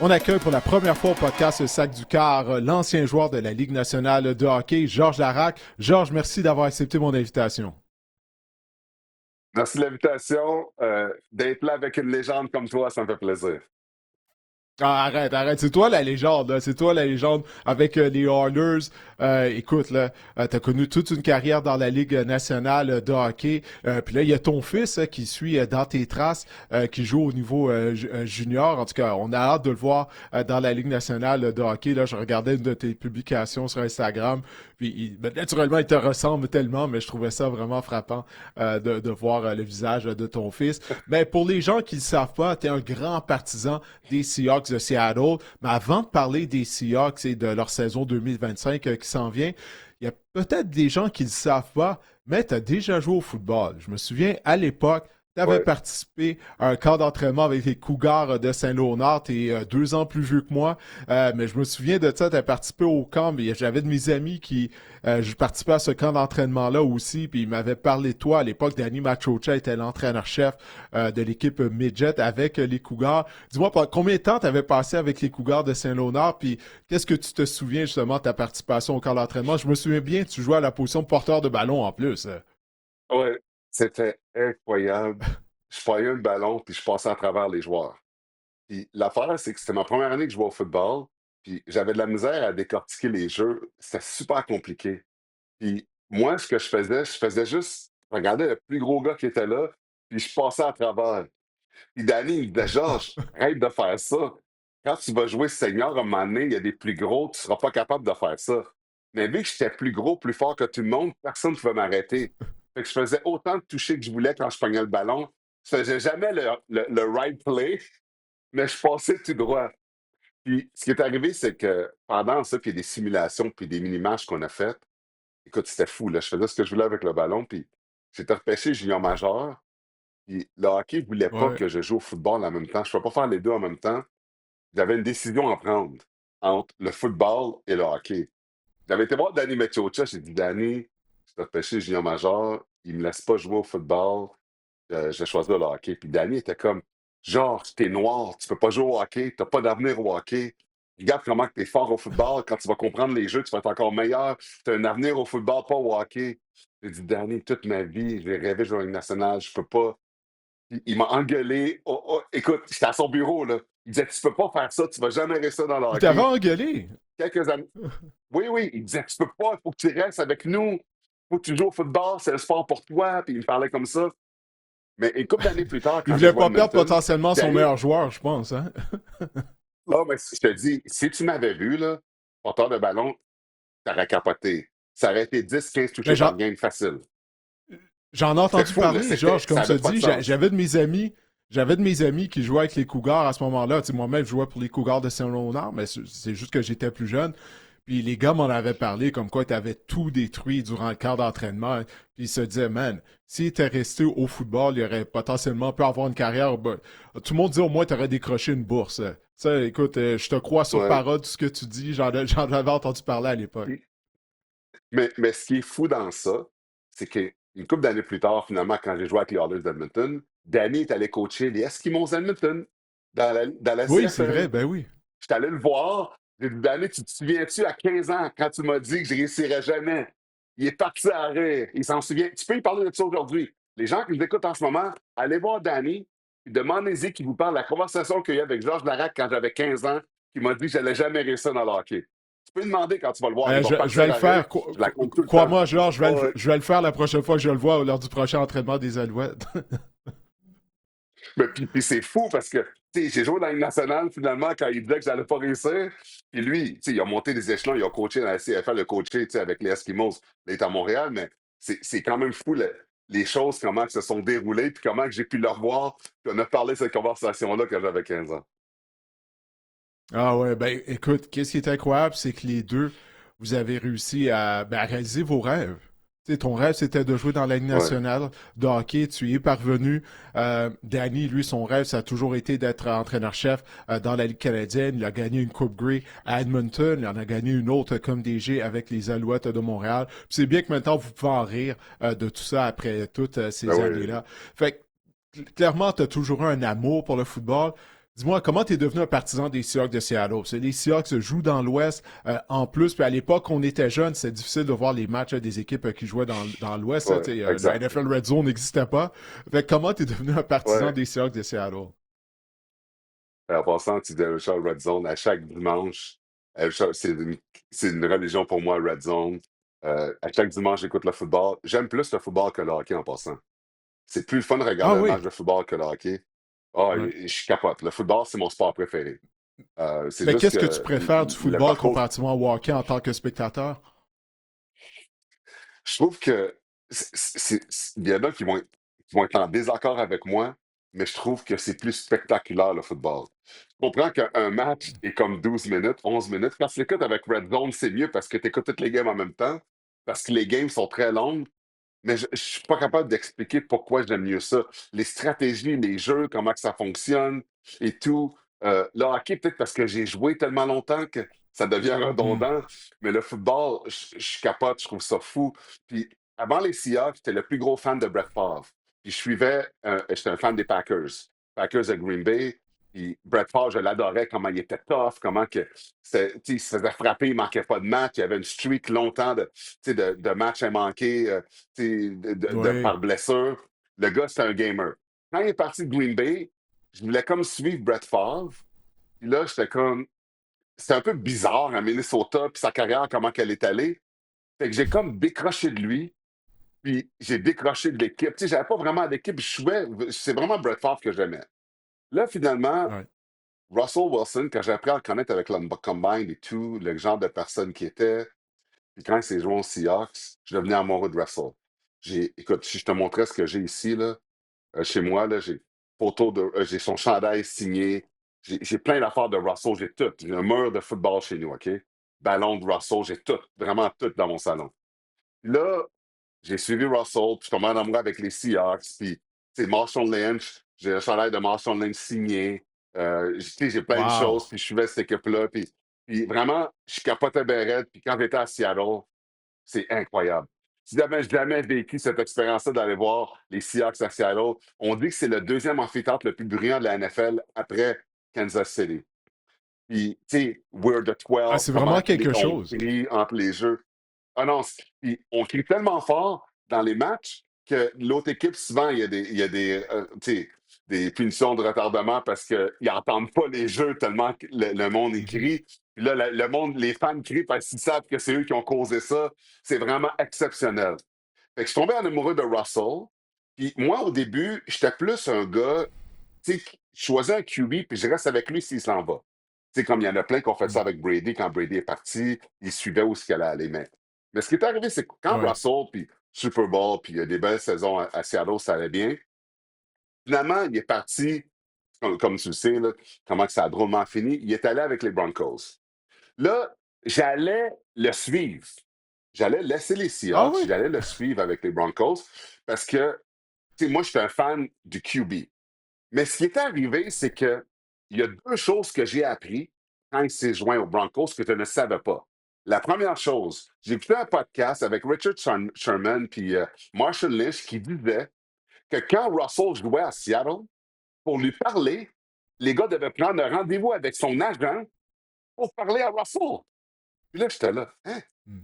On accueille pour la première fois au podcast Le Sac du Car l'ancien joueur de la Ligue nationale de hockey, Georges Laraque. Georges, merci d'avoir accepté mon invitation. Merci de l'invitation. D'être là avec une légende comme toi, ça me fait plaisir. Ah, arrête, c'est toi la légende, là. C'est toi la légende avec les Oilers. Écoute, là, t'as connu toute une carrière dans la Ligue nationale de hockey. Puis là, il y a ton fils qui suit dans tes traces, qui joue au niveau junior. En tout cas, on a hâte de le voir dans la Ligue nationale de hockey. Là, je regardais une de tes publications sur Instagram. Puis, naturellement, il te ressemble tellement, mais je trouvais ça vraiment frappant de voir le visage de ton fils. Mais pour les gens qui ne le savent pas, tu es un grand partisan des Seahawks de Seattle. Mais avant de parler des Seahawks et de leur saison 2025 qui s'en vient, il y a peut-être des gens qui ne le savent pas, mais tu as déjà joué au football. Je me souviens, à l'époque, tu avais participé à un camp d'entraînement avec les Cougars de Saint-Léonard. Tu es 2 ans plus vieux que moi, mais je me souviens de ça. Tu as participé au camp. J'avais de mes amis qui je participais à ce camp d'entraînement-là aussi, puis ils m'avaient parlé de toi. À l'époque, Danny Machocha était l'entraîneur-chef de l'équipe Midget avec les Cougars. Dis-moi, combien de temps tu avais passé avec les Cougars de Saint-Léonard, puis qu'est-ce que tu te souviens justement de ta participation au camp d'entraînement? Je me souviens bien, tu jouais à la position de porteur de ballon en plus. Ouais, c'était incroyable. Je voyais un ballon, puis je passais à travers les joueurs. Puis l'affaire, c'est que c'était ma première année que je jouais au football, puis j'avais de la misère à décortiquer les jeux. C'était super compliqué. Puis moi, ce que je faisais juste regarder le plus gros gars qui était là, puis je passais à travers. Puis Danny, il me disait, Georges, arrête de faire ça. Quand tu vas jouer senior, à un moment donné, il y a des plus gros, tu ne seras pas capable de faire ça. Mais vu que j'étais plus gros, plus fort que tout le monde, personne ne pouvait m'arrêter. Fait que je faisais autant de toucher que je voulais quand je pognais le ballon. Je faisais jamais le right play, mais je passais tout droit. Puis ce qui est arrivé, c'est que pendant ça, puis il y a des simulations, puis des mini-matchs qu'on a faites. Écoute, c'était fou, là. Je faisais ce que je voulais avec le ballon, puis j'étais repêché junior majeur. Puis le hockey ne voulait pas Ouais. que je joue au football en même temps. Je ne peux pas faire les deux en même temps. J'avais une décision à prendre entre le football et le hockey. J'avais été voir Danny Metiocha, j'ai dit, Danny, je t'ai repêché junior majeur, il ne me laisse pas jouer au football, je vais choisir le hockey. Puis Danny était comme, genre, t'es noir, tu peux pas jouer au hockey, t'as pas d'avenir au hockey. Regarde comment tu es fort au football, quand tu vas comprendre les jeux, tu vas être encore meilleur. Tu as un avenir au football, pas au hockey. J'ai dit, Danny, toute ma vie, j'ai rêvé de jouer en Ligue nationale, je peux pas. Il m'a engueulé. Écoute, j'étais à son bureau, là. Il disait, tu peux pas faire ça, tu vas jamais rester dans le Il t'avait hockey. engueulé. Quelques années. Oui, oui, il disait, tu peux pas, il faut que tu restes avec nous. Il faut que tu joues au football, c'est le sport pour toi. Puis il me parlait comme ça. Mais une couple d'années plus tard, Il quand j'ai voulait joué à pas perdre Edmonton, potentiellement son Danny, meilleur joueur, je pense, hein? là, mais je te dis, si tu m'avais vu, là, porteur de ballon, t'aurais capoté. Ça aurait été 10-15 Mais touchés par game facile. j'en ai C'était entendu fou, là. parler, Georges, Ça comme tu avait pas de dis. sens. J'avais de mes amis qui jouaient avec les Cougars à ce moment-là. Tu sais, moi-même, je jouais pour les Cougars de Saint-Léonard, mais c'est juste que j'étais plus jeune. Puis les gars m'en avaient parlé comme quoi tu avais tout détruit durant le camp d'entraînement. Puis ils se disaient, man, s'il était resté au football, il aurait potentiellement pu avoir une carrière. Ben, tout le monde dit au moins tu aurais décroché une bourse. Ça, écoute, je te crois sur Ouais. parole tout ce que tu dis. J'en avais entendu parler à l'époque. Mais ce qui est fou dans ça, c'est qu'une couple d'années plus tard, finalement, quand j'ai joué avec les Oilers d'Edmonton, Danny est allé coacher les Eskimos d'Edmonton dans la Oui, c'est vrai, CFL. ben oui. J'étais allé le voir. J'ai dit, Danny, tu te souviens-tu à 15 ans quand tu m'as dit que je réussirais jamais? Il est parti à rire. Il s'en souvient. Tu peux y parler de ça aujourd'hui. Les gens qui nous écoutent en ce moment, allez voir Danny, puis demandez-y qu'il vous parle de la conversation qu'il y a eu avec Georges Laraque quand j'avais 15 ans, qui m'a dit que j'allais jamais réussir dans le hockey. Tu peux lui demander quand tu vas le voir. Il va Je vais partir le à rire. faire. Je la compte tout le temps. Crois-moi, Georges, Ouais. je vais le faire la prochaine fois que je le vois lors du prochain entraînement des Alouettes. Mais puis c'est fou parce que tu sais, j'ai joué dans la Ligue nationale finalement quand il disait que j'allais pas réussir. Puis lui, tu sais, il a monté des échelons, il a coaché dans la CFL, il a coaché tu sais, avec les Eskimos. Il est à Montréal, mais c'est quand même fou les choses, comment elles se sont déroulées, puis comment que j'ai pu le revoir. Puis on a parlé de cette conversation-là quand j'avais 15 ans. Ah ouais, ben écoute, qu'est-ce qui est incroyable, c'est que les deux, vous avez réussi à réaliser vos rêves. Tu sais, ton rêve, c'était de jouer dans la Ligue Ouais, nationale de hockey. Tu y es parvenu. Danny, lui, son rêve, ça a toujours été d'être entraîneur-chef dans la Ligue canadienne. Il a gagné une Coupe Grey à Edmonton. Il en a gagné une autre comme DG avec les Alouettes de Montréal. Puis c'est bien que maintenant, vous pouvez en rire de tout ça après toutes ben ces oui. années-là. Fait que, clairement, tu as toujours eu un amour pour le football. Dis-moi, comment tu es devenu un partisan des Seahawks de Seattle? Parce que les Seahawks jouent dans l'Ouest en plus, puis à l'époque, on était jeunes, c'était difficile de voir les matchs des équipes qui jouaient dans l'Ouest. Là, Ouais, le exact. NFL Red Zone n'existait pas. Fait que comment tu es devenu un partisan Ouais. des Seahawks de Seattle? En passant, tu dis Charles Red Zone à chaque dimanche. C'est une religion pour moi, Red Zone. À chaque dimanche, j'écoute le football. J'aime plus le football que le hockey en passant. C'est plus le fun de Ah regarder un match oui, de football que le hockey. Ah, ouais. je capote. Le football, c'est mon sport préféré. C'est Mais juste qu'est-ce que tu que préfères du le football parcours, comparativement au hockey en tant que spectateur? je trouve que il y en a qui vont être en désaccord avec moi, mais je trouve que c'est plus spectaculaire le football. Je comprends qu'un match est comme 12 minutes, 11 minutes. Quand tu l'écoutes avec Red Zone, c'est mieux parce que tu écoutes toutes les games en même temps, parce que les games sont très longues. Mais je suis pas capable d'expliquer pourquoi j'aime mieux ça. Les stratégies, les jeux, comment que ça fonctionne et tout. Le hockey, peut-être parce que j'ai joué tellement longtemps que ça devient Hmm. redondant, mais le football, je capote, je trouve ça fou. Puis avant les Seahawks, j'étais le plus gros fan de Brett Favre. Puis je suivais, j'étais un fan des Packers. Packers à Green Bay. Puis Brett Favre, je l'adorais, comment il était tough, comment que il se faisait frapper, il manquait pas de match. Il y avait une streak longtemps de matchs à manquer. Oui. Par blessure. Le gars, c'est un gamer. Quand il est parti de Green Bay, je voulais comme suivre Brett Favre. Puis là, j'étais comme. C'était un peu bizarre à Minnesota, puis sa carrière, comment qu'elle est allée. Fait que j'ai comme décroché de lui, puis j'ai décroché de l'équipe. Tu sais, j'avais pas vraiment d'équipe. C'est vraiment Brett Favre que j'aimais. Là, finalement, Ouais. Russell Wilson, quand j'ai appris à le connaître avec le Combine et tout, le genre de personne qui était, puis quand il s'est joué aux Seahawks, je suis devenu amoureux de Russell. Écoute, si je te montrais ce que j'ai ici, là, chez moi, là, j'ai son chandail signé. J'ai plein d'affaires de Russell, j'ai tout. J'ai un mur de football chez nous, OK? Ballon de Russell, j'ai tout, vraiment tout dans mon salon. Puis là, j'ai suivi Russell, puis je tombe en amour avec les Seahawks, puis c'est Marshall Lynch, j'ai le chandail de Marshall Lynch signé. Tu sais, j'ai plein de Wow. choses, puis je suivais cette équipe-là, puis vraiment, je capotais bien raide, puis quand j'étais à Seattle, c'est incroyable. Si j'avais jamais vécu cette expérience-là d'aller voir les Seahawks à Seattle, on dit que c'est le deuxième amphithéâtre le plus brillant de la NFL après Kansas City. Puis, tu sais, We're the Ah, 12, c'est vraiment quelque on chose. crie entre les jeux. Ah non, puis on crie tellement fort dans les matchs que l'autre équipe, souvent, il y a tu sais, des punitions de retardement parce qu'ils n'entendent pas les jeux tellement que le monde Mhm. écrit. Puis là, le monde, les fans crient parce qu'ils savent que c'est eux qui ont causé ça. C'est vraiment exceptionnel. Fait que je suis tombé en amoureux de Russell. Puis moi, au début, j'étais plus un gars, tu sais, je choisis un QB, puis je reste avec lui s'il s'en va. Tu sais, comme il y en a plein qui ont fait ça Mm. avec Brady, quand Brady est parti, il suivait où ce qu'elle allait aller. Mais ce qui est arrivé, c'est que quand Ouais. Russell, puis Super Bowl, puis il y a des belles saisons à Seattle, ça allait bien. Finalement, il est parti, comme tu le sais, là, comment que ça a drôlement fini, il est allé avec les Broncos. Là, j'allais le suivre. J'allais laisser les Ah Seahawks, oui? j'allais le suivre avec les Broncos parce que, tu sais, moi, je suis un fan du QB. Mais ce qui est arrivé, c'est que il y a deux choses que j'ai appris quand il s'est joint aux Broncos que je ne savais pas. La première chose, j'ai écouté un podcast avec Richard Sherman puis Marshall Lynch qui disait que quand Russell jouait à Seattle, pour lui parler, les gars devaient prendre un rendez-vous avec son agent pour parler à Russell. Puis là, j'étais là. Hein? Mm.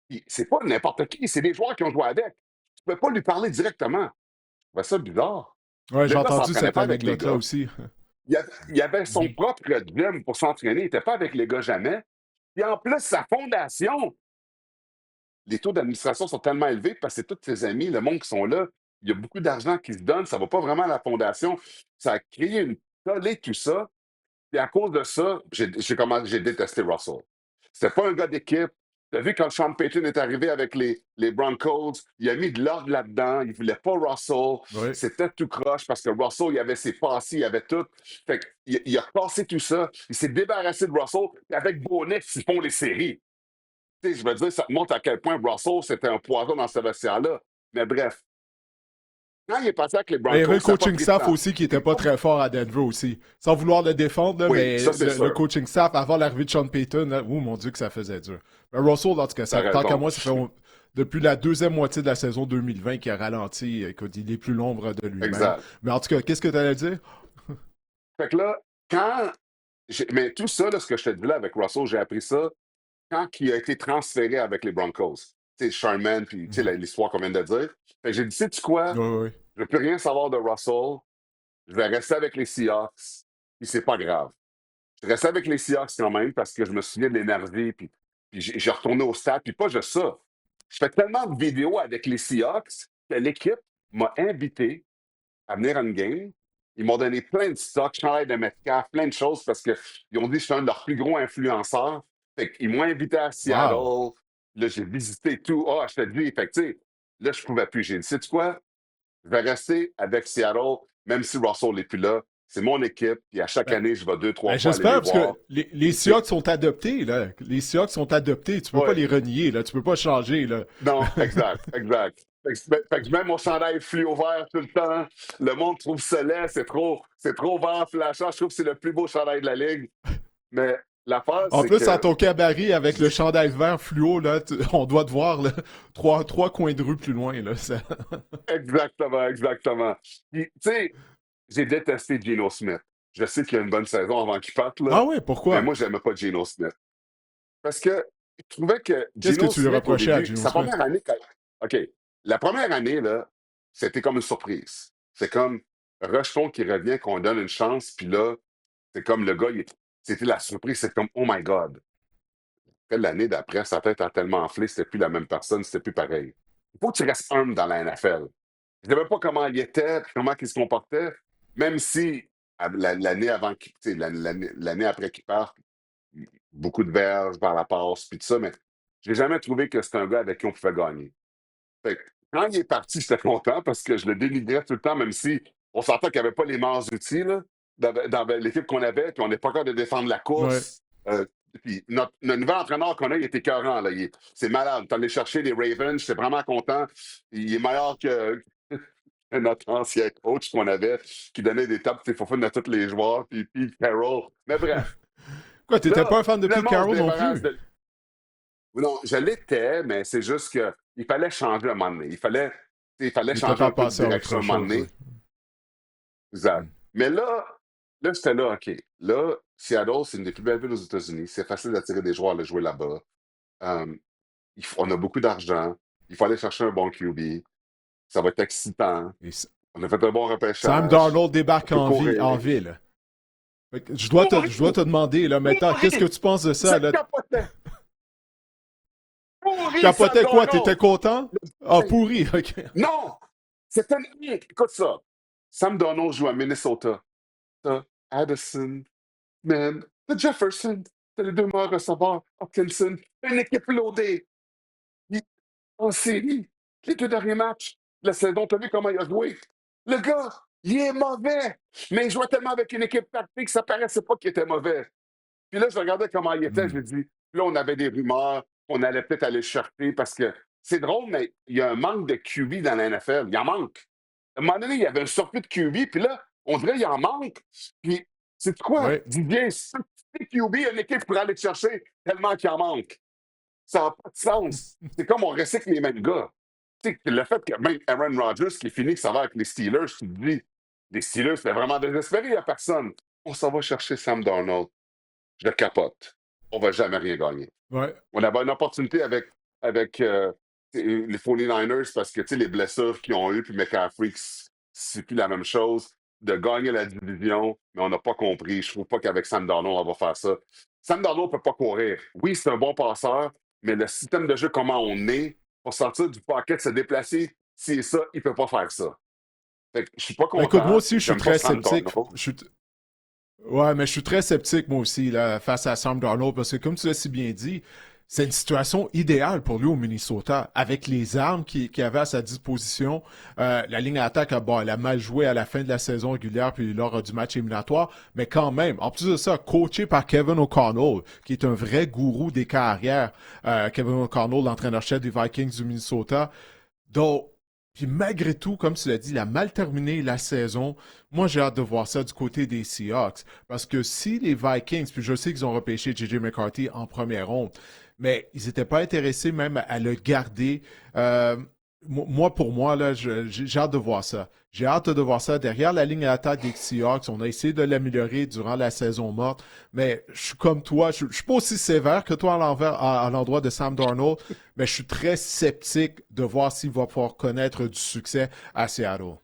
Puis c'est pas n'importe qui, c'est des joueurs qui ont joué avec. Tu ne peux pas lui parler directement. Je trouvais ça bizarre. Ouais, j'ai Le gars ne entendu s'entraînait cette pas avec les anecdote-là gars. aussi. Il avait son Mhm. propre gym pour s'entraîner. Il n'était pas avec les gars jamais. Puis en plus, sa fondation, les taux d'administration sont tellement élevés parce que c'est tous ses amis, le monde qui sont là. Il y a beaucoup d'argent qui se donne. Ça ne va pas vraiment à la fondation. Ça a créé une tollée, tout ça. Puis à cause de ça, j'ai détesté Russell. C'était pas un gars d'équipe. Tu as vu quand Sean Payton est arrivé avec les Broncos, il a mis de l'ordre là-dedans. Il voulait pas Russell. Oui. C'était tout croche parce que Russell, il avait ses passés, il avait tout. Fait il a passé tout ça. Il s'est débarrassé de Russell. Et avec Bonnet, ils font les séries. Tu sais, je veux dire, ça te montre à quel point Russell, c'était un poison dans ce vestiaire-là. Mais bref, quand il est passé avec les Mais il y avait Broncos, le ça n'a pas coaching pris de staff temps. aussi qui était Puis, pas très fort à Denver aussi. Sans vouloir le défendre, là, oui, mais ça, c'est le sûr. coaching staff avant l'arrivée de Sean Payton, là, oh mon Dieu que ça faisait dur. Mais Russell, en tout cas, T'as tant qu'à raison. moi, ça fait depuis la deuxième moitié de la saison 2020 qu'il a ralenti. Écoute, il est plus l'ombre de lui-même. Exact. Mais en tout cas, qu'est-ce que tu allais dire? Fait que là, Quand mais tout ça, là, ce que je te dis là avec Russell, j'ai appris ça quand il a été transféré avec les Broncos. Tu sais, Sherman, puis tu sais, Mhm. l'histoire qu'on vient de dire. Fait que j'ai dit, sais-tu quoi? Ouais, ouais, ouais. Je veux plus rien savoir de Russell. Je vais rester avec les Seahawks. Puis c'est pas grave. Je restais avec les Seahawks quand même parce que je me souviens de l'énergie. Puis j'ai retourné au stade. Puis pas juste ça. Je fais tellement de vidéos avec les Seahawks que l'équipe m'a invité à venir à une game. Ils m'ont donné plein de stocks, chandail de Metcalf, plein de choses parce qu'ils ont dit que je suis un de leurs plus gros influenceurs. Fait qu'ils m'ont invité à Wow. Seattle. Là, j'ai visité tout. Ah, je te dis, fait que, tu sais, là, je pouvais plus. J'ai dit, sais-tu quoi? Je vais rester avec Seattle, même si Russell n'est plus là. C'est mon équipe, puis à chaque Ben, année, je vais deux, trois ben, fois aller les j'espère, parce que voir. les C'est- Seahawks sont adoptés, là. Les Seahawks sont adoptés. Tu peux pas Ouais, les renier, là. Tu peux pas changer, là. non, exact, exact. Fait que je mets mon chandail fluo vert tout le temps. Le monde trouve ça laid, c'est trop vert, flashant. Je trouve que c'est le plus beau chandail de la ligue. Mais l'affaire, En c'est plus, à que. ton cabaret avec le chandail vert fluo, là, on doit te voir, là, trois coins de rue plus loin, là. Exactement, exactement. Puis, tu sais, j'ai détesté Geno Smith. Je sais qu'il y a une bonne saison avant qu'il parte, là. Ah ouais, Mais pourquoi? moi, j'aimais pas Geno Smith. Parce que je trouvais que Qu'est-ce que Geno tu lui Smith, au reprochais à début, Geno sa Smith? première année. OK. La première année, là, c'était comme une surprise. C'est comme Rejeton qui revient, qu'on donne une chance, puis là, c'est comme le gars, c'était la surprise, c'est comme Oh my God. Après, l'année d'après, sa tête a tellement enflé, c'était plus la même personne, c'était plus pareil. Il faut que tu restes humble dans la NFL. Je ne savais pas comment il était, puis comment il se comportait, même si l'année avant l'année après qu'il parte, beaucoup de verges par la passe, puis tout ça, mais j'ai jamais trouvé que c'était un gars avec qui on pouvait gagner. Fait que quand il est parti, j'étais content parce que je le dénigrais tout le temps, même si on s'entend qu'il n'y avait pas les meilleurs outils là, dans l'équipe qu'on avait, puis on n'est pas capable de défendre la Ouais. course. Puis notre nouvel entraîneur qu'on a, il est écœurant. Là. C'est malade. Tu allé chercher les Ravens, j'étais vraiment content. Il est meilleur que notre ancien coach qu'on avait, qui donnait des tapes il faut faire à tous les joueurs, puis Pete Carroll. Mais bref, Quoi, t'étais là, pas un fan de Pete finalement, on se Carroll non débarrasse plus? de. Non, je l'étais, mais c'est juste qu'il fallait changer à un moment donné. Il fallait Il était changer temps un de peu de passer à direction autre à un moment chose, oui. donné. Exact. Mm. Mais là, c'était là, OK. Là, Seattle, c'est une des plus belles villes aux États-Unis. C'est facile d'attirer des joueurs à aller jouer là-bas. Euh, on a beaucoup d'argent. Il faut aller chercher un bon QB. Ça va être excitant. Et On a fait un bon Sam repêchage. Darnold On débarque peut en courir. ville. Fait que je dois Pourri! te demander, là, maintenant, qu'est-ce que Pourri! tu penses de Je ça, là? capotais! Pourri, Sam Capotais quoi? Darnold! T'étais content? Ah, pourri, ok. Non! C'était une honte. Écoute ça. Sam Darnold joue à Minnesota. T'as Addison, man, t'as Jefferson, t'as les deux meilleurs receveurs, Hopkinson, une équipe loadée. Il- En série, les deux derniers matchs, la saison, t'as vu comment il a joué? Le gars, il est mauvais, mais il jouait tellement avec une équipe tactique, ça paraissait pas qu'il était mauvais. Puis là, je regardais comment il était, je Hmm. me dis, là, on avait des rumeurs, on allait peut-être aller le chercher parce que c'est drôle, mais il y a un manque de QB dans la NFL. Il en manque. À un moment donné, il y avait un surplus de QB, puis là, on dirait qu'il en manque. Puis, c'est quoi? Ouais. Dis bien, si tu QB, il y a une équipe pour aller te chercher tellement qu'il en manque. Ça n'a pas de sens. C'est comme on recycle les mêmes gars. Tu sais, le fait que même Aaron Rodgers, qui finit que ça va avec les Steelers, tu te dis, les Steelers, c'est vraiment désespéré, il n'y a personne. On s'en va chercher Sam Darnold. Je le capote. On va jamais rien gagner. Ouais. On avait une opportunité avec les 49ers parce que les blessures qu'ils ont eues, puis McCaffrey, c'est plus la même chose, de gagner la division, mais on n'a pas compris. Je trouve pas qu'avec Sam Darnold, on va faire ça. Sam Darnold ne peut pas courir. Oui, c'est un bon passeur, mais le système de jeu, comment on est, pour sortir du paquet, se déplacer, c'est ça, il ne peut pas faire ça. Fait que je suis pas Ben, écoute, moi content. aussi, je suis J'aime pas très Sam sceptique. Darnold. Ouais, mais je suis très sceptique, moi aussi, là, face à Sam Darnold, parce que, comme tu l'as si bien dit, c'est une situation idéale pour lui au Minnesota, avec les armes qu'il avait à sa disposition. La ligne d'attaque, bon, elle a mal joué à la fin de la saison régulière, puis lors du match éliminatoire, mais quand même, en plus de ça, coaché par Kevin O'Connell, qui est un vrai gourou des carrières. Kevin O'Connell, l'entraîneur-chef des Vikings du Minnesota. Donc, puis malgré tout, comme tu l'as dit, il a mal terminé la saison. Moi, j'ai hâte de voir ça du côté des Seahawks. Parce que si les Vikings, puis je sais qu'ils ont repêché J.J. McCarthy en première ronde, mais ils n'étaient pas intéressés même à le garder. Pour moi, là, j'ai hâte de voir ça. J'ai hâte de voir ça. Derrière la ligne à l'attaque des Seahawks, on a essayé de l'améliorer durant la saison morte, mais je suis comme toi, je suis pas aussi sévère que toi à l'endroit de Sam Darnold, mais je suis très sceptique de voir s'il va pouvoir connaître du succès à Seattle.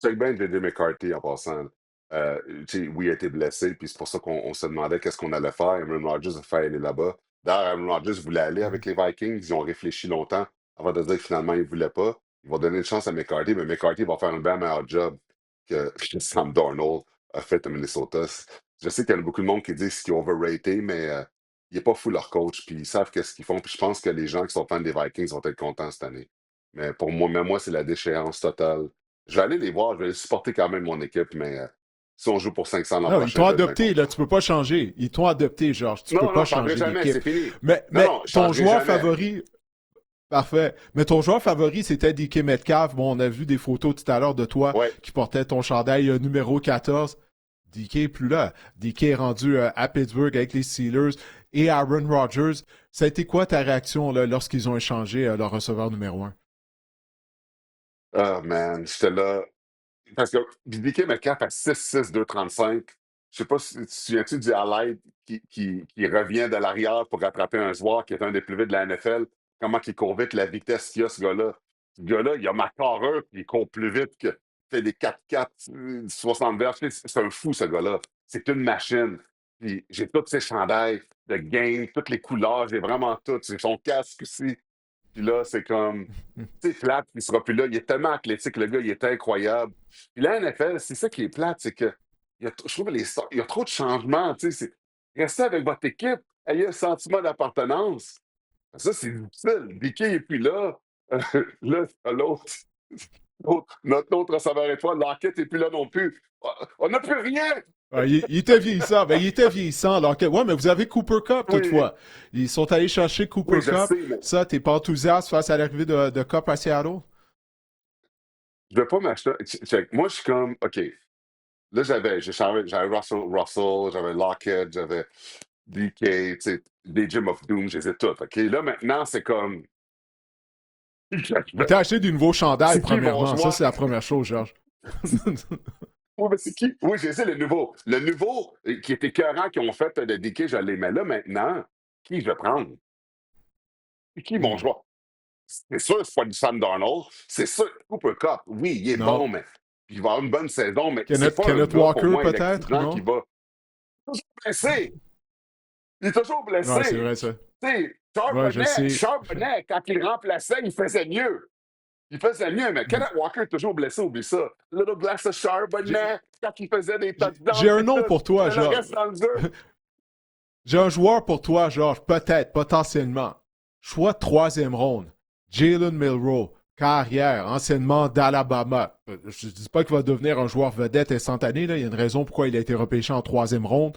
Check bien J.J. McCarthy en passant. Tu sais, oui, il a été blessé, puis c'est pour ça qu'on se demandait qu'est-ce qu'on allait faire. Aaron Rodgers a fait aller là-bas. D'ailleurs, Aaron Rodgers voulait aller Mhm. avec les Vikings. Ils ont réfléchi longtemps avant de dire que finalement, ils ne voulaient pas. Ils vont donner une chance à McCarthy, mais McCarthy va faire un bien meilleur job que Sam Darnold a fait à Minnesota. Je sais qu'il y a beaucoup de monde qui disent qu'il est overrated, mais il n'est pas fou leur coach, puis ils savent qu'est-ce qu'ils font. Puis je pense que les gens qui sont fans des Vikings vont être contents cette année. Mais pour moi, même moi, c'est la déchéance totale. Je vais aller les voir, je vais supporter quand même mon équipe, mais si on joue pour 500 l'an Non, ils prochain, t'ont je vais être bien adopté, là, content. tu peux pas changer. Ils t'ont adopté, Georges. Tu peux Non, pas non, je changerai changer jamais, c'est d'équipe. fini. Non, Mais non, je ton changerai joueur jamais. favori, parfait. Mais ton joueur favori, c'était DK Metcalf. Bon, on a vu des photos tout à l'heure de toi Ouais. qui portait ton chandail numéro 14. DK est plus là. DK est rendu à Pittsburgh avec les Steelers et Aaron Rodgers. Ça a été quoi ta réaction là, lorsqu'ils ont échangé leur receveur numéro un? Ah, man, j'étais là. Parce que DK Metcalf à 6'6", 2,35. Je sais pas si tu te souviens-tu du highlight qui revient de l'arrière pour rattraper un joueur qui est un des plus vite de la NFL. Comment il court vite, la vitesse qu'il a, ce gars-là. Ce gars-là, il a ma carrure, puis il court plus vite que il fait des 4-4, 60 verges. C'est un fou, ce gars-là. C'est une machine. Puis j'ai tous ses chandails de game, toutes les couleurs, j'ai vraiment tout. C'est son casque aussi. Puis là, c'est comme, tu sais, plate, il sera plus là. Il est tellement athlétique, le gars, il est incroyable. Puis la NFL, c'est ça qui est plate, c'est que je trouve il y a trop de changements, tu sais. Restez avec votre équipe, ayez un sentiment d'appartenance. Ça, c'est difficile. Dicky est plus là. Là, l'autre, notre receveur étoile, Lockett n'est plus là non plus. On n'a plus rien! Il était vieillissant. Ben, il était vieillissant. Alors que, ouais, mais vous avez Cooper Cup Oui, toutefois. Ils sont allés chercher Cooper oui, je Cup. sais, mais Ça, t'es pas enthousiaste face à l'arrivée de Cup à Seattle? je ne vais pas m'acheter. Check. Moi, je suis comme, OK, là, j'avais Russell, j'avais Lockett, j'avais DK, tu sais, des Gym of Doom, je les ai toutes. OK, là, maintenant, c'est comme, Il t'a acheté du nouveau chandail, c'est qui mon premièrement. Ça, joueur? c'est la première chose, Georges. Oui, mais c'est qui? Oui, j'ai essayé le nouveau. Le nouveau qui était écœurant, qui ont fait de DK, je l'ai. Mais là, maintenant, qui je vais prendre? C'est qui mon Hmm. joueur? C'est sûr, c'est pas du Sam Darnold. C'est sûr, Cooper Cup, oui, il est Non. bon, mais il va avoir une bonne saison, mais c'est Kenneth, pas un Kenneth gars, pour Walker, moi, peut-être? électrisant qui Non? va. Toujours blessé! Il est toujours Ouais, c'est blessé! vrai, ça. Tu sais, Ouais, je sais. Charbonnet, quand il remplaçait, il faisait mieux. Il faisait mieux, mais Hmm. Kenneth Walker est toujours blessé, oublie ça. Little Glass of J'ai Charbonnet, quand il faisait des j'ai touchdowns, un puis nom tout, pour toi, mais le Georges. reste dans le jeu. J'ai un joueur pour toi, Georges. Peut-être, potentiellement. Choix de troisième ronde. Jalen Milroe, carrière, anciennement d'Alabama. Je ne dis pas qu'il va devenir un joueur vedette instantané. Là. Il y a une raison pourquoi il a été repêché en troisième ronde.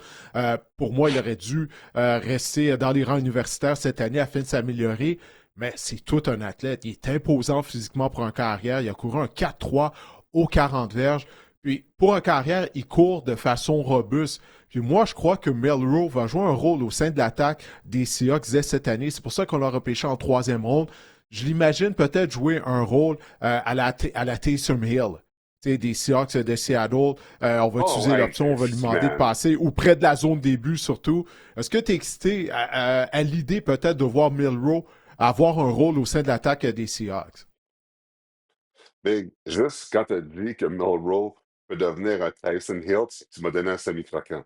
Pour moi, il aurait dû rester dans les rangs universitaires cette année afin de s'améliorer. Mais c'est tout un athlète. Il est imposant physiquement pour un carrière. Il a couru un 4-3 aux 40 verges. Puis, pour un carrière, il court de façon robuste. Puis moi, je crois que Milroe va jouer un rôle au sein de l'attaque des Seahawks dès cette année. C'est pour ça qu'on l'a repêché en troisième ronde. Je l'imagine peut-être jouer un rôle à la Taysom Hill. Tu sais, des Seahawks de Seattle. On va Oh utiliser ouais, l'option, on va lui demander de man. passer, ou près de la zone début surtout. Est-ce que tu es excité à l'idée peut-être de voir Milroe avoir un rôle au sein de l'attaque des Seahawks? Mais juste quand tu as dit que Milroe peut devenir un Tyson Hill, tu m'as donné un semi-croquant.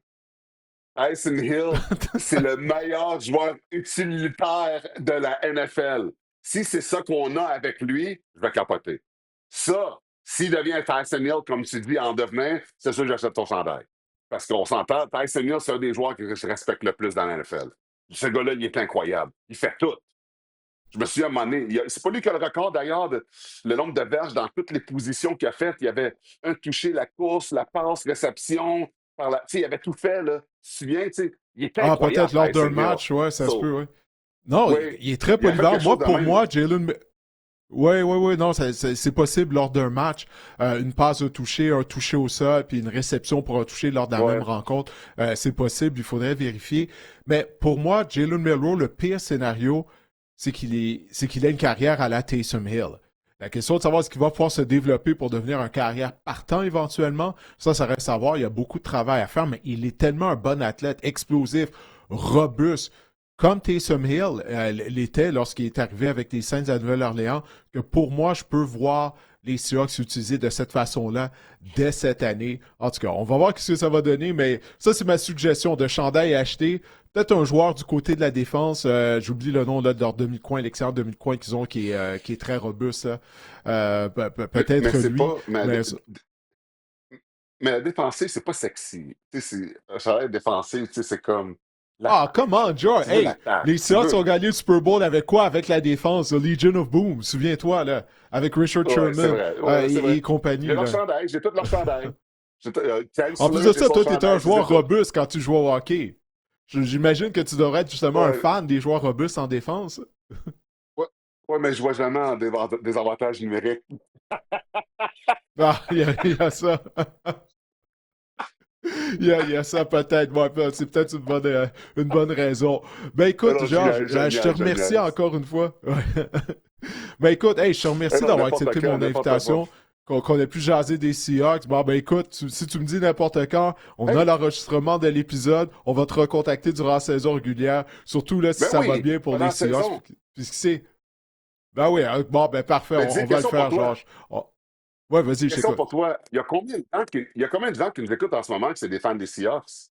Tyson Hill, c'est le meilleur joueur utilitaire de la NFL. Si c'est ça qu'on a avec lui, je vais capoter. Ça, s'il devient Tyson Hill, comme tu dis, en devenant, c'est sûr que j'achète ton chandail. Parce qu'on s'entend, Tyson Hill, c'est un des joueurs que je respecte le plus dans la NFL. Ce gars-là, il est incroyable. Il fait tout. Je me suis à un moment donné, c'est pas lui qui a le record d'ailleurs de le nombre de verges dans toutes les positions qu'il a faites. Il y avait un touché, la course, la passe, réception. Tu sais, il avait tout fait, là. Tu te souviens, tu sais, il est Ah, peut-être incroyable, lors d'un Tyson Hill. match, ouais, ça se So, peut, ouais. Non, oui, il est très il a fait polyvalent. quelque chose Moi, de pour même. moi, Jalen. Oui, oui, oui, non, c'est possible lors d'un match. Une passe de toucher, un toucher au sol, puis une réception pour un toucher lors de la même Ouais. rencontre. C'est possible, il faudrait vérifier. Mais pour moi, Jalen Milroe, le pire scénario, c'est qu'il a une carrière à la Taysom Hill. La question de savoir est-ce qu'il va pouvoir se développer pour devenir un carrière partant éventuellement, ça reste à voir. Il y a beaucoup de travail à faire, mais il est tellement un bon athlète, explosif, robuste, comme Taysom Hill l'était lorsqu'il est arrivé avec les Saints à Nouvelle-Orléans, que pour moi, je peux voir les Seahawks utiliser de cette façon-là dès cette année. En tout cas, on va voir ce que ça va donner, mais ça, c'est ma suggestion de chandail à acheter. Peut-être un joueur du côté de la défense, j'oublie le nom là, de leur demi-coin, l'excellent demi-coin qu'ils ont qui est très robuste. Là. Mais Peut-être c'est lui. pas. Mais Mais la défensive, c'est pas sexy. Tu sais, un chandail défensif, tu sais, c'est comme ah, l'attaque. comment, George? Tu veux Hey, l'attaque. les Tu Seahawks ont veux. gagné le Super Bowl avec quoi? Avec la défense, le Legion of Boom. Souviens-toi, là. Avec Richard Ouais, c'est Sherman vrai. Ouais, c'est et vrai. J'ai compagnie, leur là. chandail, j'ai tout leur chandail. Kyle En plus Fuller, de j'ai ça, son toi, tu étais un chandail, je les ai joueur tous. robuste quand tu jouais au hockey. J'imagine que tu devrais être justement un Ouais, fan des joueurs robustes en défense. ouais, ouais, mais je vois jamais en désavantage numérique. Ah, il y a ça. Il y a ça peut-être. Ouais, c'est peut-être une bonne raison. Ben écoute, Alors, Georges, je je te niaise, je remercie niaise. encore une fois. Ouais. Ben écoute, hey, je te remercie Non, d'avoir n'importe accepté quand, mon n'importe quoi. invitation, qu'on ait pu jaser des Seahawks. Bon, ben écoute, si tu me dis n'importe quand, on a Hey, l'enregistrement de l'épisode, on va te recontacter durant la saison régulière, surtout là si ben ça va oui, bien pour pendant les la Seahawks. saison. Puisque c'est. Ben oui, bon, ben parfait, Mais dis on une va le question pour faire, toi. Georges. Ouais, vas-y, je Question t'écoute. pour toi. Il y a combien de gens qui nous écoutent en ce moment que c'est des fans des Seahawks?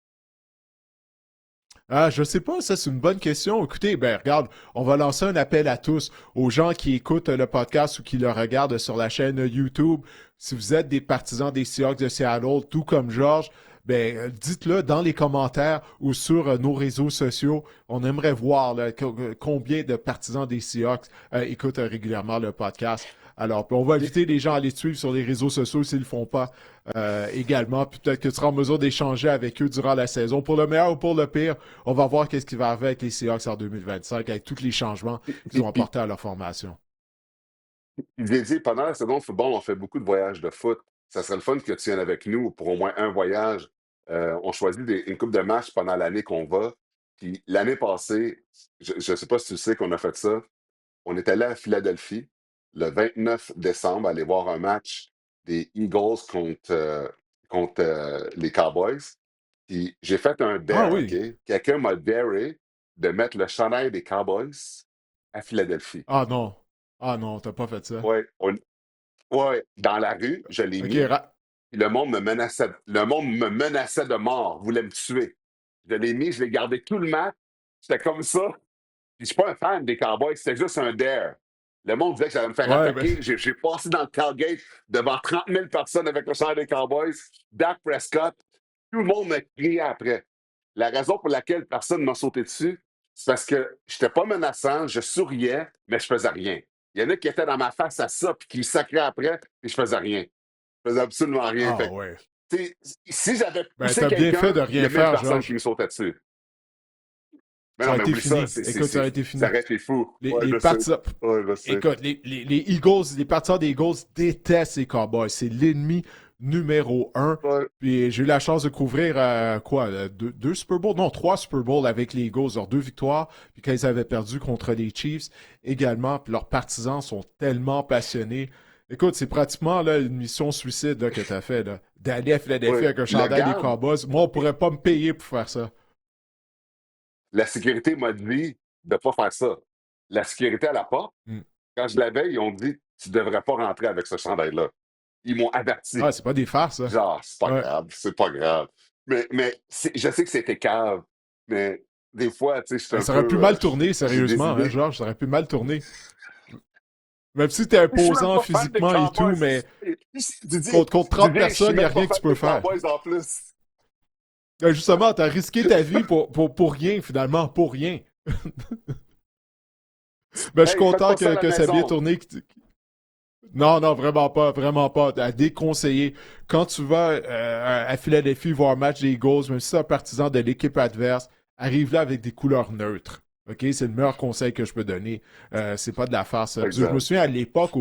Ah, je sais pas, ça c'est une bonne question. Écoutez, ben regarde, on va lancer un appel à tous, aux gens qui écoutent le podcast ou qui le regardent sur la chaîne YouTube. Si vous êtes des partisans des Seahawks de Seattle, tout comme Georges, ben dites-le dans les commentaires ou sur nos réseaux sociaux. On aimerait voir là, combien de partisans des Seahawks écoutent régulièrement le podcast. Alors, puis on va Puis, inviter les gens à les suivre sur les réseaux sociaux s'ils le font pas également. Puis peut-être que tu seras en mesure d'échanger avec eux durant la saison. Pour le meilleur ou pour le pire, on va voir qu'est-ce qui va arriver avec les Seahawks en 2025, avec tous les changements qu'ils ont apportés à leur formation. Dédié, pendant la saison de football, on fait beaucoup de voyages de foot. Ça serait le fun que tu viennes avec nous pour au moins un voyage. On choisit une coupe de matchs pendant l'année qu'on va. Puis l'année passée, je ne sais pas si tu sais qu'on a fait ça. On est allé à Philadelphie le 29 décembre, aller voir un match des Eagles contre les Cowboys. Puis j'ai fait un Ah dare, OK? oui. Quelqu'un m'a daré de mettre le chandail des Cowboys à Philadelphie. Ah non. Ah non, t'as pas fait ça. Ouais, ouais, dans la rue, je l'ai Ok, mis. Le monde me menaçait de mort, voulait me tuer. Je l'ai mis, je l'ai gardé tout le match. C'était comme ça. Puis je suis pas un fan des Cowboys, c'était juste un dare. Le monde disait que j'allais me faire ouais, ben. attaquer. J'ai passé dans le tailgate devant 30 000 personnes avec le chandail des Cowboys. Dak Prescott, tout le monde m'a crié après. La raison pour laquelle personne ne m'a sauté dessus, c'est parce que je n'étais pas menaçant, je souriais, mais je faisais rien. Il y en a qui étaient dans ma face à ça, puis qui me sacraient après, et je faisais rien. Je faisais absolument rien. Ah Fait ouais. que, si j'avais Ben, poussé t'as bien fait quelqu'un, de il y rien a 1000 faire, personnes qui Georges. me sautaient dessus. Mais Ça non, aurait mais été oublie ça, fini. Écoute, ça aurait été ça fini. aurait été fou. Les, Ouais, les je sais. partisans, Ouais, je sais. écoute, les Eagles, les partisans des Eagles détestent les Cowboys. C'est l'ennemi numéro un. Ouais. Puis j'ai eu la chance de couvrir deux Super Bowls, non, trois Super Bowls avec les Eagles, leurs deux victoires. Puis quand ils avaient perdu contre les Chiefs également, puis leurs partisans sont tellement passionnés. Écoute, c'est pratiquement là, une mission suicide là, que tu as fait, là, d'aller à Philadelphie Ouais. avec un Le chandail des garde, Cowboys. Moi, on pourrait pas me payer pour faire ça. la sécurité m'a dit de ne pas faire ça. La sécurité à la porte, Hmm. quand je l'avais, ils ont dit tu ne devrais pas rentrer avec ce chandail-là. Ils m'ont averti. Ah, c'est pas des farces, ça. Genre, c'est pas Ouais. grave, c'est pas grave. Mais je sais que c'était cave, mais des fois, tu sais, je suis Ben, un ça aurait pu peu. mal tourner, J'ai des sérieusement, hein, idées. Georges, ça aurait pu mal tourner. Même si t'es Je suis même imposant pas fan des physiquement et tout, Cowboys. mais Didier, contre 30 Didier, je suis personnes, il n'y a même pas rien que fan tu peux des faire. Cowboys en plus. Justement, t'as risqué ta vie pour rien, finalement, pour rien. Ben, je suis Hey, faites content pas ça à la que ça ait bien maison. tourné. Non, non, vraiment pas, vraiment pas. À déconseiller. Quand tu vas à Philadelphie voir un match des Eagles, même si c'est un partisan de l'équipe adverse, arrive là avec des couleurs neutres. OK? C'est le meilleur conseil que je peux donner. C'est pas de la farce. Parce que je me Exact. souviens à l'époque,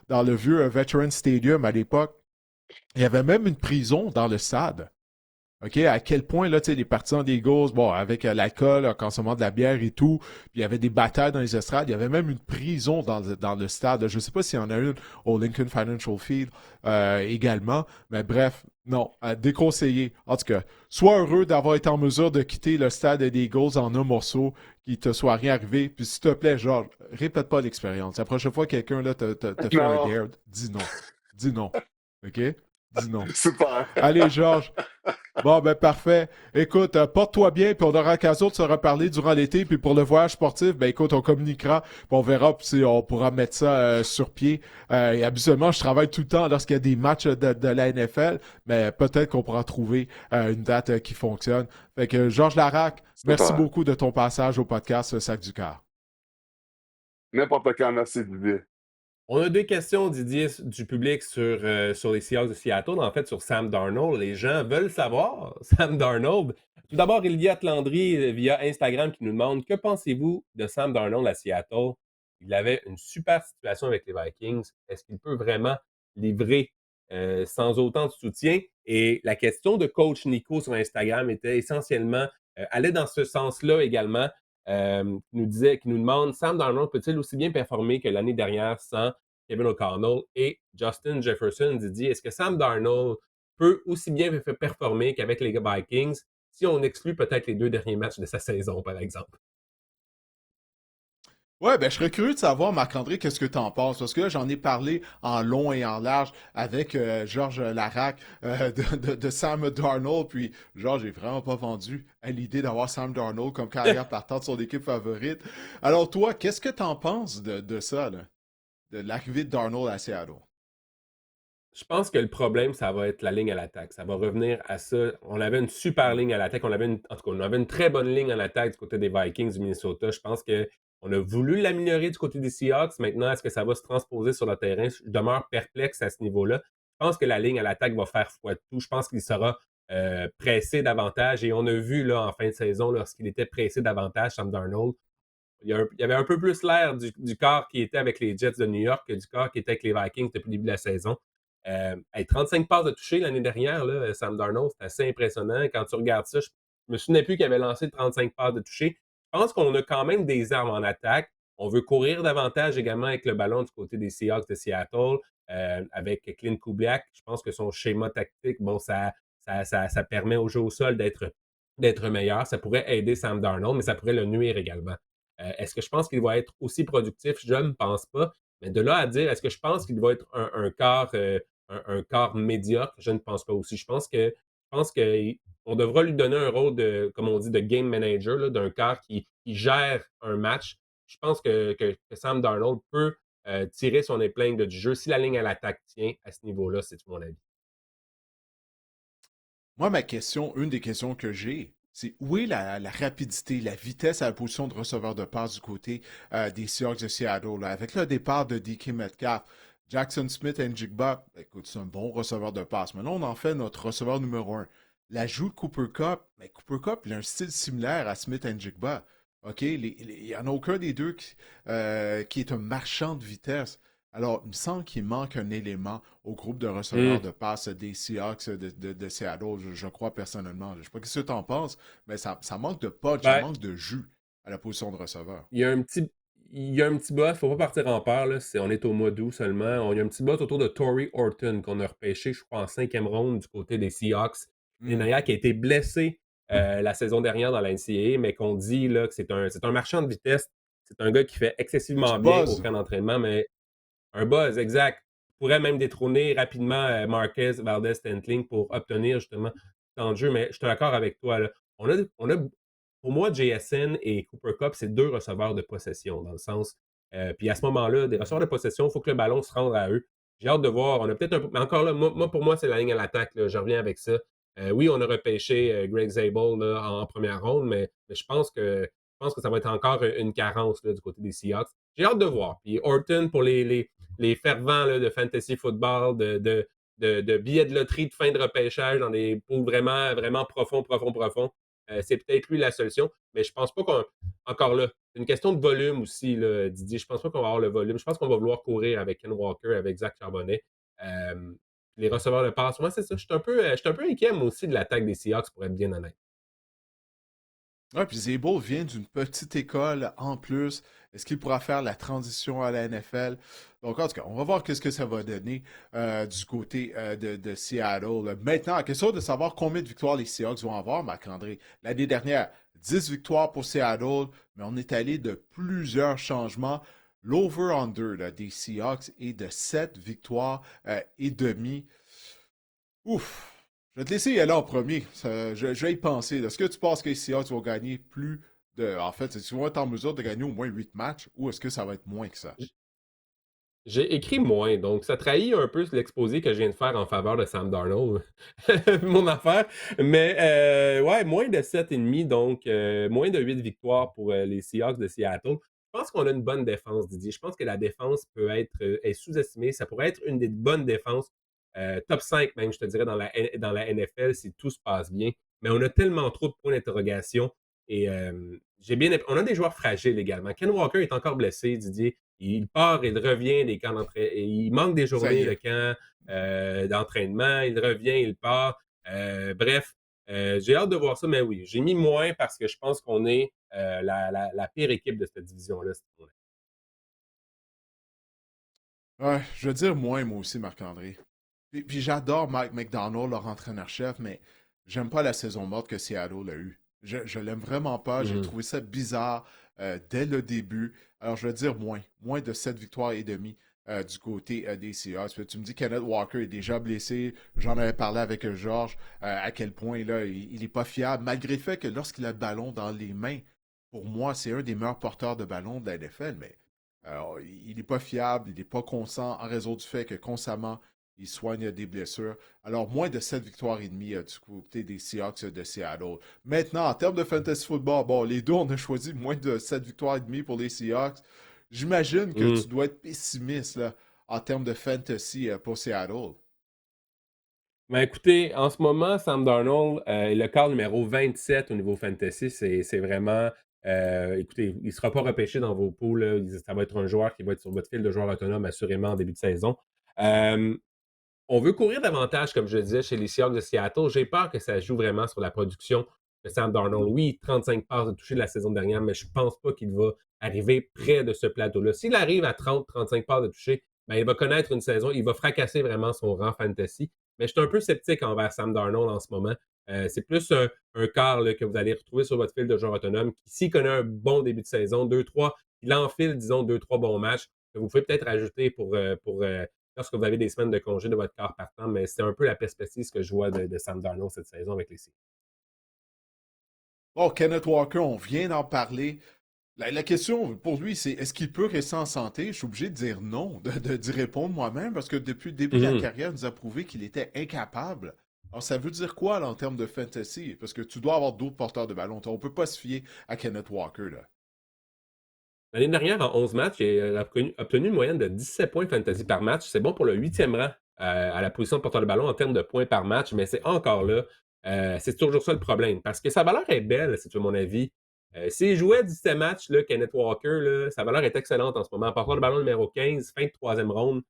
dans le vieux Veteran Stadium, à l'époque, il y avait même une prison dans le stade. OK, à quel point, là, tu sais, les partisans des Eagles, bon, avec l'alcool, le consommant de la bière et tout, puis il y avait des batailles dans les estrades, il y avait même une prison dans le stade. Je sais pas s'il y en a une au Lincoln Financial Field également, mais bref, non, déconseillé. En tout cas, sois heureux d'avoir été en mesure de quitter le stade des Eagles en un morceau, qu'il te soit rien arrivé, puis s'il te plaît, genre, répète pas l'expérience. La prochaine fois que quelqu'un, là, te fait un Non, dare, dis non. Dis non. OK? Dis non. super. Allez, Georges. Bon, ben parfait. Écoute, porte-toi bien, puis on aura l'occasion de se reparler durant l'été. Puis pour le voyage sportif, ben écoute, on communiquera, puis on verra si on pourra mettre ça sur pied. Et habituellement, je travaille tout le temps lorsqu'il y a des matchs de la NFL, mais peut-être qu'on pourra trouver une date qui fonctionne. Fait que Georges Larac, merci Super. beaucoup de ton passage au podcast Sac du Cœur. N'importe quand, merci Didier. On a deux questions, Didier, du public sur les Seahawks de Seattle, en fait sur Sam Darnold. Les gens veulent savoir, Sam Darnold. Tout d'abord, Elliot Landry via Instagram qui nous demande que pensez-vous de Sam Darnold à Seattle? Il avait une super situation avec les Vikings. Est-ce qu'il peut vraiment livrer sans autant de soutien? Et la question de coach Nico sur Instagram était essentiellement, allait dans ce sens-là également. Qui nous demande Sam Darnold peut-il aussi bien performer que l'année dernière sans Kevin O'Connell et Justin Jefferson? Didier, est-ce que Sam Darnold peut aussi bien performer qu'avec les Vikings si on exclut peut-être les deux derniers matchs de sa saison, par exemple? Ouais, ben je serais curieux de savoir, Marc-André, qu'est-ce que tu en penses? Parce que là, j'en ai parlé en long et en large avec Georges Larac de Sam Darnold, puis Georges est vraiment pas vendu à l'idée d'avoir Sam Darnold comme carrière partant de son équipe favorite. Alors toi, qu'est-ce que tu en penses de ça, là? De l'arrivée de Darnold à Seattle? Je pense que le problème, ça va être la ligne à l'attaque. Ça va revenir à ça. On avait une super ligne à l'attaque. En tout cas, on avait une très bonne ligne à l'attaque du côté des Vikings du Minnesota. Je pense qu'on a voulu l'améliorer du côté des Seahawks. Maintenant, est-ce que ça va se transposer sur le terrain? Je demeure perplexe à ce niveau-là. Je pense que la ligne à l'attaque va faire foi de tout. Je pense qu'il sera pressé davantage. Et on a vu là, en fin de saison, lorsqu'il était pressé davantage, Sam Darnold, il y avait un peu plus l'air du corps qui était avec les Jets de New York que du corps qui était avec les Vikings depuis le début de la saison. 35 passes de toucher l'année dernière, là, Sam Darnold, c'est assez impressionnant. Quand tu regardes ça, je me souvenais plus qu'il avait lancé 35 passes de toucher. Je pense qu'on a quand même des armes en attaque. On veut courir davantage également avec le ballon du côté des Seahawks de Seattle, avec Clint Kubiak. Je pense que son schéma tactique, bon, ça permet au jeu au sol d'être meilleur. Ça pourrait aider Sam Darnold, mais ça pourrait le nuire également. Est-ce que je pense qu'il va être aussi productif? Je ne pense pas. Mais de là à dire, est-ce que je pense qu'il va être un quart, un quart médiocre? Je ne pense pas aussi. Je pense qu'on devra lui donner un rôle de, comme on dit, de game manager, là, d'un quart qui gère un match. Je pense que Sam Darnold peut tirer son épingle du jeu si la ligne à l'attaque tient à ce niveau-là, c'est mon avis. Moi, ma question, une des questions que j'ai, c'est où est la rapidité, la vitesse à la position de receveur de passe du côté des Seahawks de Seattle, là? Avec le départ de DK Metcalf, Jackson Smith et Njigba, écoute, c'est un bon receveur de passe. Maintenant, on en fait notre receveur numéro un. L'ajout de Cooper Cup, mais Cooper Cup, il a un style similaire à Smith et Njigba. OK? Il n'y en a aucun des deux qui est un marchand de vitesse. Alors, il me semble qu'il manque un élément au groupe de receveurs Hum. de passe des Seahawks de Seattle, je crois personnellement. Je ne sais pas ce que tu en penses, mais ça manque de punch, ça Ben, manque de jus à la position de receveur. il y a un petit, il y a un petit bot, faut pas partir en peur, là. On est au mois d'août seulement. Il y a un petit bot autour de Torrey Horton qu'on a repêché, je crois, en cinquième ronde du côté des Seahawks. Hmm. L'année qui a été blessé la saison dernière dans la NCAA, mais qu'on dit là, que c'est un marchand de vitesse. C'est un gars qui fait Du excessivement bien au buzz. camp d'entraînement, mais un buzz, exact. Pourrait même détrôner rapidement Marquez Valdez-Scantling pour obtenir justement tant de jeu, mais je suis d'accord avec toi, là. On a, pour moi, JSN et Cooper Cup, c'est deux receveurs de possession, dans le sens. Puis à ce moment-là, des receveurs de possession, il faut que le ballon se rende à eux. J'ai hâte de voir. On a peut-être un peu. Mais encore là, pour moi, c'est la ligne à l'attaque, là. Je reviens avec ça. Oui, on a repêché Greg Zabel là, en première ronde, mais je pense que ça va être encore une carence là, du côté des Seahawks. J'ai hâte de voir. Puis Orton, pour les fervents là, de fantasy football, de billets de loterie de fin de repêchage dans des poules vraiment, vraiment profonds. C'est peut-être lui la solution, mais je pense pas qu'on. Encore là, c'est une question de volume aussi, là, Didier. Je pense pas qu'on va avoir le volume. Je pense qu'on va vouloir courir avec Ken Walker, avec Zach Charbonnet. Euh, les receveurs de passe. Moi, c'est ça. Je suis un peu inquiet, moi aussi, de l'attaque des Seahawks, pour être bien honnête. Ouais, puis Zebo vient d'une petite école en plus. Est-ce qu'il pourra faire la transition à la NFL? Donc, en tout cas, on va voir qu'est-ce que ça va donner du côté de Seattle. Maintenant, question de savoir combien de victoires les Seahawks vont avoir, Marc-André. L'année dernière, 10 victoires pour Seattle, mais on est allé de plusieurs changements. L'over-under des Seahawks est de 7 victoires et demi. Ouf! Je vais te laisser y aller en premier. Je vais y penser. Est-ce que tu penses que les Seahawks vont gagner plus de. En fait, est-ce qu'ils vont être en mesure de gagner au moins 8 matchs ou est-ce que ça va être moins que ça? J'ai écrit moins, donc ça trahit un peu l'exposé que je viens de faire en faveur de Sam Darnold, mon affaire. Mais ouais, moins de 7,5, donc moins de 8 victoires pour les Seahawks de Seattle. Je pense qu'on a une bonne défense, Didier. Je pense que la défense peut être est sous-estimée. Ça pourrait être une des bonnes défenses, top 5 même, je te dirais, dans la NFL si tout se passe bien. Mais on a tellement trop de points d'interrogation. Et on a des joueurs fragiles également. Ken Walker est encore blessé, Didier. Il part, il revient des camps d'entraînement. Il manque des Ça y journées de est. camp d'entraînement. Il revient, il part. Bref, j'ai hâte de voir ça, mais oui, j'ai mis moins parce que je pense qu'on est la pire équipe de cette division-là cette année. Ouais, je veux dire moins, moi aussi, Marc-André. Puis j'adore Mike McDonald, leur entraîneur-chef, mais j'aime pas la saison morte que Seattle a eue. Je l'aime vraiment pas. J'ai Mhm. trouvé ça bizarre dès le début. Alors, je veux dire moins. Moins de 7 victoires et demie du côté des Seahawks. Puis tu me dis que Kenneth Walker est déjà blessé. J'en avais parlé avec Georges à quel point là, il est pas fiable, malgré le fait que lorsqu'il a le ballon dans les mains, pour moi, c'est un des meilleurs porteurs de ballon de la NFL, mais il n'est pas fiable, il n'est pas constant en raison du fait que constamment, il soigne des blessures. Alors, moins de 7 victoires et demie du côté des Seahawks de Seattle. Maintenant, en termes de fantasy football, bon, les deux, on a choisi moins de 7 victoires et demie pour les Seahawks. J'imagine que tu Mhm. dois être pessimiste là, en termes de fantasy pour Seattle. Ben écoutez, en ce moment, Sam Darnold est le quart numéro 27 au niveau fantasy. C'est vraiment. Écoutez, il ne sera pas repêché dans vos poules, là. Ça va être un joueur qui va être sur votre fil de joueur autonome, assurément, en début de saison. Euh, On veut courir davantage, comme je le disais, chez les Seahawks de Seattle. J'ai peur que ça joue vraiment sur la production de Sam Darnold. Oui, 35 passes de toucher de la saison dernière, mais je ne pense pas qu'il va arriver près de ce plateau-là. S'il arrive à 30-35 passes de toucher, ben, il va connaître une saison, il va fracasser vraiment son rang fantasy. Mais je suis un peu sceptique envers Sam Darnold en ce moment. C'est plus un quart là, que vous allez retrouver sur votre fil de joueur autonome qui, s'il connaît un bon début de saison, 2-3, il enfile, disons, 2-3 bons matchs, que vous pouvez peut-être ajouter pour lorsque vous avez des semaines de congé de votre corps partant, mais c'est un peu la perspective que je vois de Sam Darnold cette saison avec les Seahawks. Oh, Kenneth Walker, on vient d'en parler. La question pour lui, c'est est-ce qu'il peut rester en santé? Je suis obligé de dire non, d'y répondre moi-même, parce que depuis le début de la Mhm. carrière, il nous a prouvé qu'il était incapable. Alors, ça veut dire quoi là, en termes de fantasy? Parce que tu dois avoir d'autres porteurs de ballon. On ne peut pas se fier à Kenneth Walker, là. L'année dernière, en 11 matchs, il a obtenu une moyenne de 17 points fantasy par match. C'est bon pour le 8e rang à la position de porteur de ballon en termes de points par match, mais c'est encore là. C'est toujours ça le problème. Parce que sa valeur est belle, si tu veux mon avis. S'il jouait 17 matchs, là, Kenneth Walker, là, sa valeur est excellente en ce moment. Porteur de ballon numéro 15, fin de troisième ronde.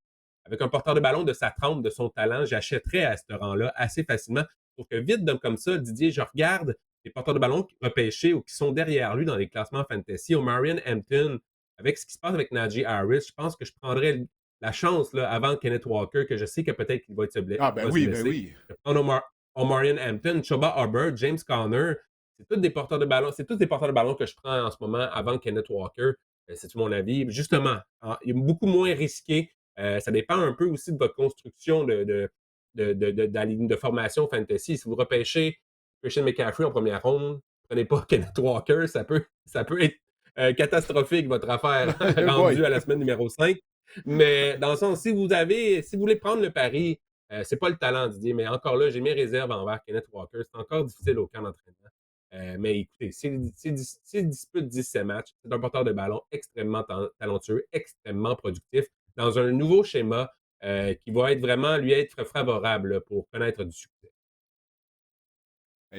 Avec un porteur de ballon de sa trempe, de son talent, j'achèterais à ce rang-là assez facilement. Sauf que vite, comme ça, Didier, je regarde les porteurs de ballon repêchés ou qui sont derrière lui dans les classements fantasy. Au Marion Hampton, avec ce qui se passe avec Najee Harris, je pense que je prendrais la chance là, avant Kenneth Walker, que je sais que peut-être qu'il va, Ah, il ben va se oui, ben blesser. oui. Je vais prendre Omarion Hampton, Choba Hubbard, James Conner. C'est tous des porteurs de ballon. C'est tous des porteurs de ballon que je prends en ce moment avant Kenneth Walker. C'est mon avis. Justement, il est beaucoup moins risqué. Ça dépend un peu aussi de votre construction de la ligne de formation fantasy. Si vous repêchez Christian McCaffrey en première ronde, prenez pas Kenneth Walker, ça peut être catastrophique votre affaire Eh rendue boy. à la semaine numéro 5. Mais dans le sens, si vous voulez prendre le pari, c'est pas le talent, Didier, mais encore là, j'ai mes réserves envers Kenneth Walker. C'est encore difficile au camp d'entraînement. Mais écoutez, s'il dispute 17 matchs, c'est un porteur de ballon extrêmement talentueux, extrêmement productif, dans un nouveau schéma qui va être vraiment lui être favorable là, pour connaître du succès.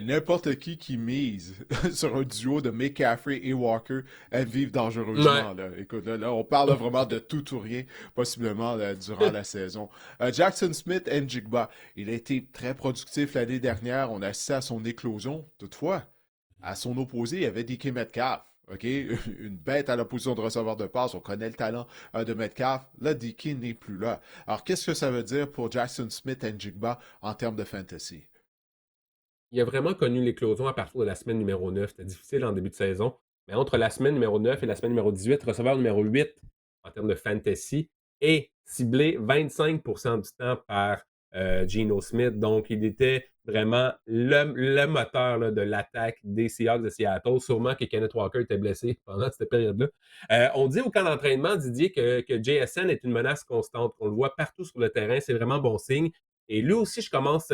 N'importe qui mise sur un duo de McCaffrey et Walker, elle vive dangereusement. Là. Écoute, là, on parle là, vraiment de tout ou rien, possiblement là, durant la saison. Jackson Smith Njigba, il a été très productif l'année dernière. On a assisté à son éclosion. Toutefois, à son opposé, il y avait DK Metcalf. OK? Une bête à la position de receveur de passe. On connaît le talent de Metcalf. Là, DK n'est plus là. Alors, qu'est-ce que ça veut dire pour Jackson Smith Njigba en termes de fantasy? Il a vraiment connu l'éclosion à partir de la semaine numéro 9. C'était difficile en début de saison. Mais entre la semaine numéro 9 et la semaine numéro 18, receveur numéro 8 en termes de fantasy et ciblé 25% du temps par Geno Smith. Donc, il était vraiment le moteur là, de l'attaque des Seahawks de Seattle. Sûrement que Kenneth Walker était blessé pendant cette période-là. On dit au camp d'entraînement, Didier, que JSN est une menace constante. On le voit partout sur le terrain. C'est vraiment bon signe. Et lui aussi,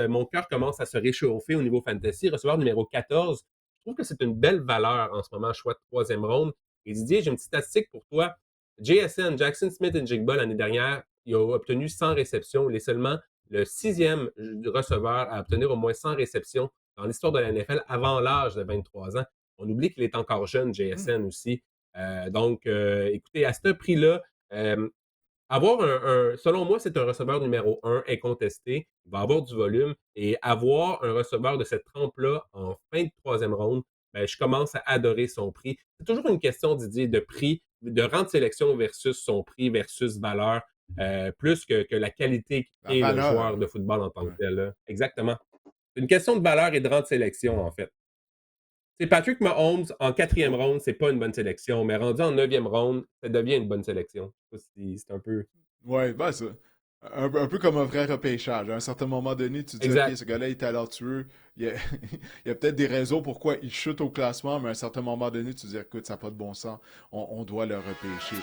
mon cœur commence à se réchauffer au niveau fantasy. Receveur numéro 14, je trouve que c'est une belle valeur en ce moment, choix de troisième ronde. Et Didier, j'ai une petite statistique pour toi. JSN, Jackson Smith et Jigba, l'année dernière, il a obtenu 100 réceptions. Il est seulement le 6e receveur à obtenir au moins 100 réceptions dans l'histoire de la NFL avant l'âge de 23 ans. On oublie qu'il est encore jeune, JSN aussi. Écoutez, à ce prix-là, selon moi, c'est un receveur numéro 1 incontesté. Il va avoir du volume. Et avoir un receveur de cette trempe-là en fin de troisième ronde, ben, je commence à adorer son prix. C'est toujours une question, Didier, de prix, de rang de sélection versus son prix, versus valeur, plus que la qualité La qu'est le valeur. joueur de football en tant que tel. Là. Exactement. C'est une question de valeur et de rang de sélection, en fait. C'est Patrick Mahomes en 4e ronde, c'est pas une bonne sélection, mais rendu en 9e ronde, ça devient une bonne sélection. C'est un peu. Ouais, ben ça. Un peu comme un vrai repêchage. À un certain moment donné, tu te dis, Exact. OK, ce gars-là est talentueux. Il y a, il y a peut-être des raisons pourquoi il chute au classement, mais à un certain moment donné, tu te dis, écoute, ça n'a pas de bon sens. On doit le repêcher.